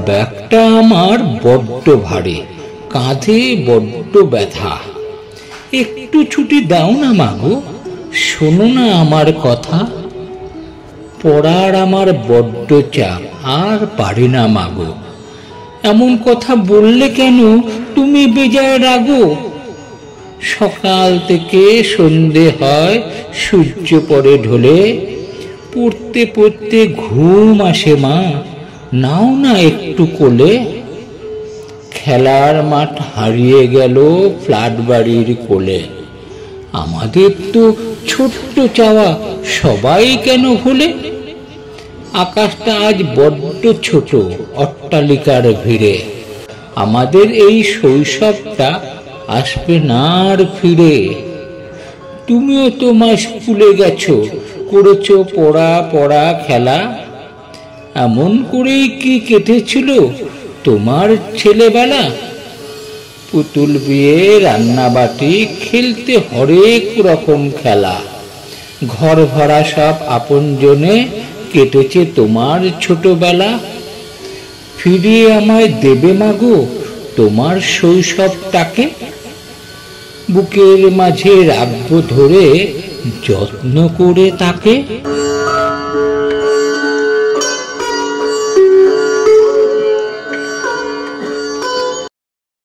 ব্যাগটা আমার বড্ড ভারী, কাঁধে বড্ড ব্যথা। একটু ছুটি দাও না মাগো, শোনো না আমার কথা। পড়ার আমার বড্ড চাপ, আর পারি না মাগো। এমন কথা বললে কেন তুমি বেজায় রাগো? সকাল থেকে সন্ধে হয়, সূর্য পড়ে ঢলে, পড়তে পড়তে ঘুম আসে মা, নাও না একটু কোলে। খেলার মাঠ হারিয়ে গেল ফ্ল্যাট বাড়ির কোলে। আমাদের তো ছোট্ট চাওয়া, সবাই কেন ভুলে? আকাশটা আজ বড্ড ছোট অট্টালিকার ভিড়ে। আমাদের এই শৈশবটা আসবে না আর ফিরে। তুমিও তোমার স্কুলে গেছো, করেছো পড়া পড়া খেলা। এমন করেই কি কেটেছিল তোমার ছেলেবেলা? পুতুল বিয়ে, রান্নাবাটি, খেলতে হরেক রকম খেলা। ঘর ভরা সব আপনজনে কেটেছে তোমার ছোটবেলা। ফিরিয়ে আমায় দেবে মাগো তোমার শৈশবটাকে? বুকের মাঝে রাখবো ধরে যত্ন করে তাকে।